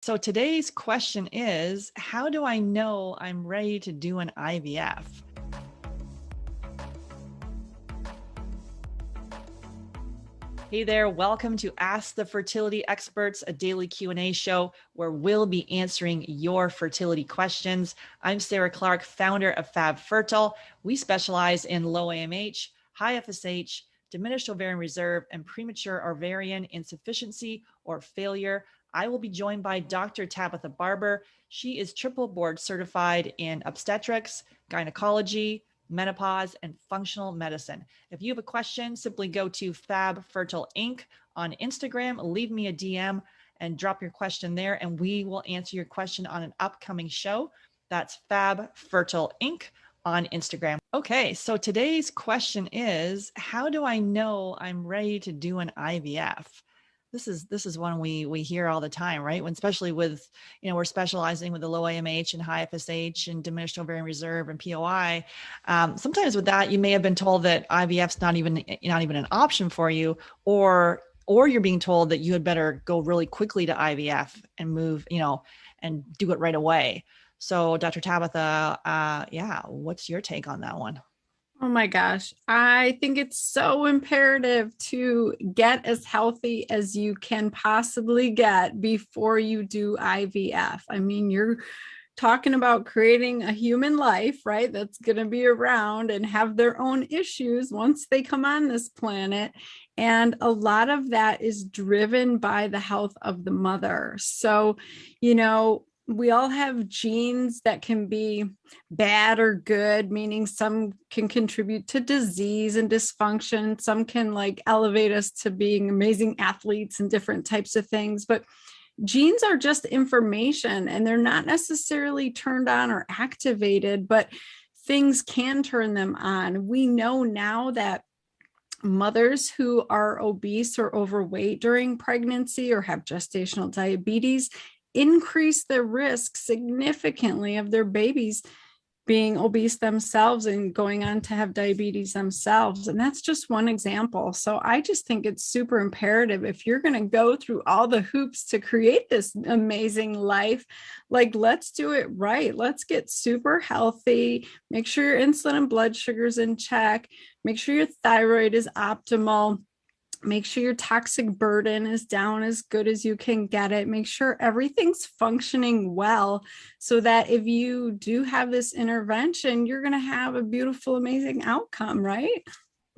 So today's question is, how do I know I'm ready to do an IVF? Hey there, welcome to Ask the Fertility Experts, a daily Q&A show where we'll be answering your fertility questions. I'm Sarah Clark, founder of Fab Fertile. We specialize in low AMH, high FSH, diminished ovarian reserve, and premature ovarian insufficiency or failure. I will be joined by Dr. Tabatha Barber. She is triple board certified in obstetrics, gynecology, menopause, and functional medicine. If you have a question, simply go to Fab Fertile Inc. on Instagram, leave me a DM and drop your question there, and we will answer your question on an upcoming show. That's Fab Fertile Inc. on Instagram. Okay, so today's question is, how do I know I'm ready to do an IVF? This is one we hear all the time, right? When especially with, we're specializing with the low AMH and high FSH and diminished ovarian reserve and POI. Sometimes with that, you may have been told that IVF's not even an option for you, or you're being told that you had better go really quickly to IVF and move, and do it right away. So Dr. Tabatha, what's your take on that one? Oh my gosh. I think it's so imperative to get as healthy as you can possibly get before you do IVF. I mean, you're talking about creating a human life, right? That's going to be around and have their own issues once they come on this planet. And a lot of that is driven by the health of the mother. So, we all have genes that can be bad or good, meaning some can contribute to disease and dysfunction. Some can elevate us to being amazing athletes and different types of things. But genes are just information and they're not necessarily turned on or activated, but things can turn them on. We know now that mothers who are obese or overweight during pregnancy or have gestational diabetes increase the risk significantly of their babies being obese themselves and going on to have diabetes themselves. And that's just one example. So I just think it's super imperative, if you're going to go through all the hoops to create this amazing life, let's do it right. Let's get super healthy. Make sure your insulin and blood sugar's in check. Make sure your thyroid is optimal. Make sure your toxic burden is down as good as you can get it. Make sure everything's functioning well so that if you do have this intervention, you're going to have a beautiful, amazing outcome, right?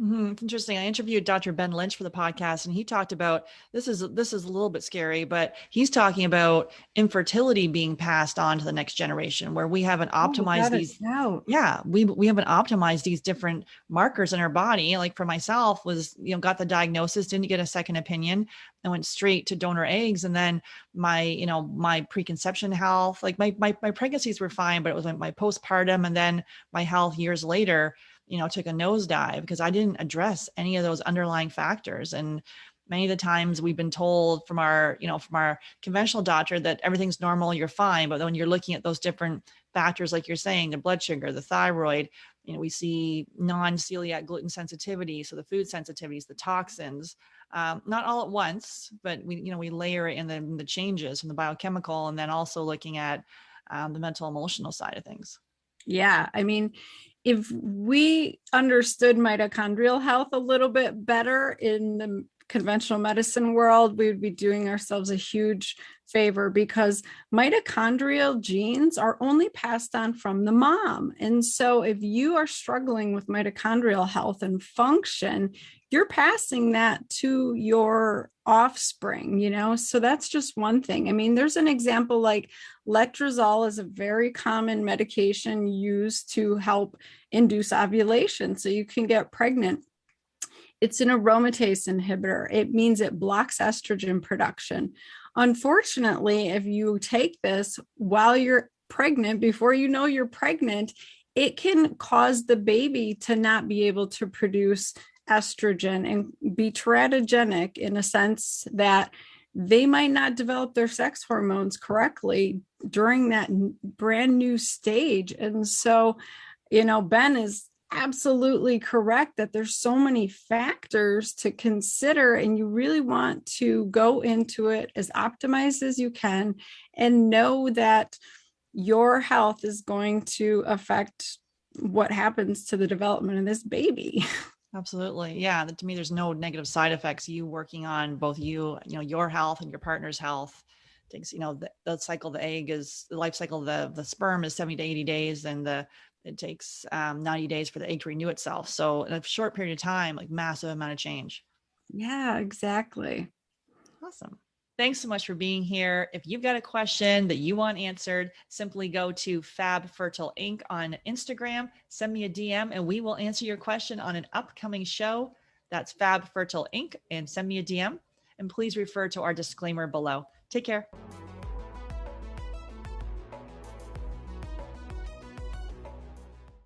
Interesting. I interviewed Dr. Ben Lynch for the podcast, and he talked about this is a little bit scary, but he's talking about infertility being passed on to the next generation, where we haven't optimized these. We haven't optimized these different markers in our body. Like for myself, was got the diagnosis, didn't get a second opinion, and went straight to donor eggs, and then my preconception health, my pregnancies were fine, but it was my postpartum, and then my health years later took a nosedive because I didn't address any of those underlying factors. And many of the times we've been told from our conventional doctor that everything's normal, you're fine. But when you're looking at those different factors, like you're saying, the blood sugar, the thyroid, we see non-celiac gluten sensitivity. So the food sensitivities, the toxins, not all at once, but we layer it in the changes from the biochemical, and then also looking at the mental, emotional side of things. Yeah. I mean, if we understood mitochondrial health a little bit better in the conventional medicine world, we would be doing ourselves a huge favor, because mitochondrial genes are only passed on from the mom. And so if you are struggling with mitochondrial health and function, you're passing that to your offspring, so that's just one thing. I mean, there's an example like letrozole is a very common medication used to help induce ovulation so you can get pregnant. It's an aromatase inhibitor. It means it blocks estrogen production. Unfortunately, if you take this while you're pregnant, before you know you're pregnant, it can cause the baby to not be able to produce estrogen and be teratogenic, in a sense that they might not develop their sex hormones correctly during that brand new stage. And so, Ben is absolutely correct that there's so many factors to consider, and you really want to go into it as optimized as you can and know that your health is going to affect what happens to the development of this baby. Absolutely. Yeah. To me, there's no negative side effects. You working on both your health and your partner's health takes, the cycle of the egg is the life cycle of the sperm is 70 to 80 days, and it takes 90 days for the egg to renew itself. So in a short period of time, like massive amount of change. Yeah, exactly. Awesome. Thanks so much for being here. If you've got a question that you want answered, simply go to Fab Fertile Inc. on Instagram, send me a DM, and we will answer your question on an upcoming show. That's Fab Fertile Inc. and send me a DM. And please refer to our disclaimer below. Take care.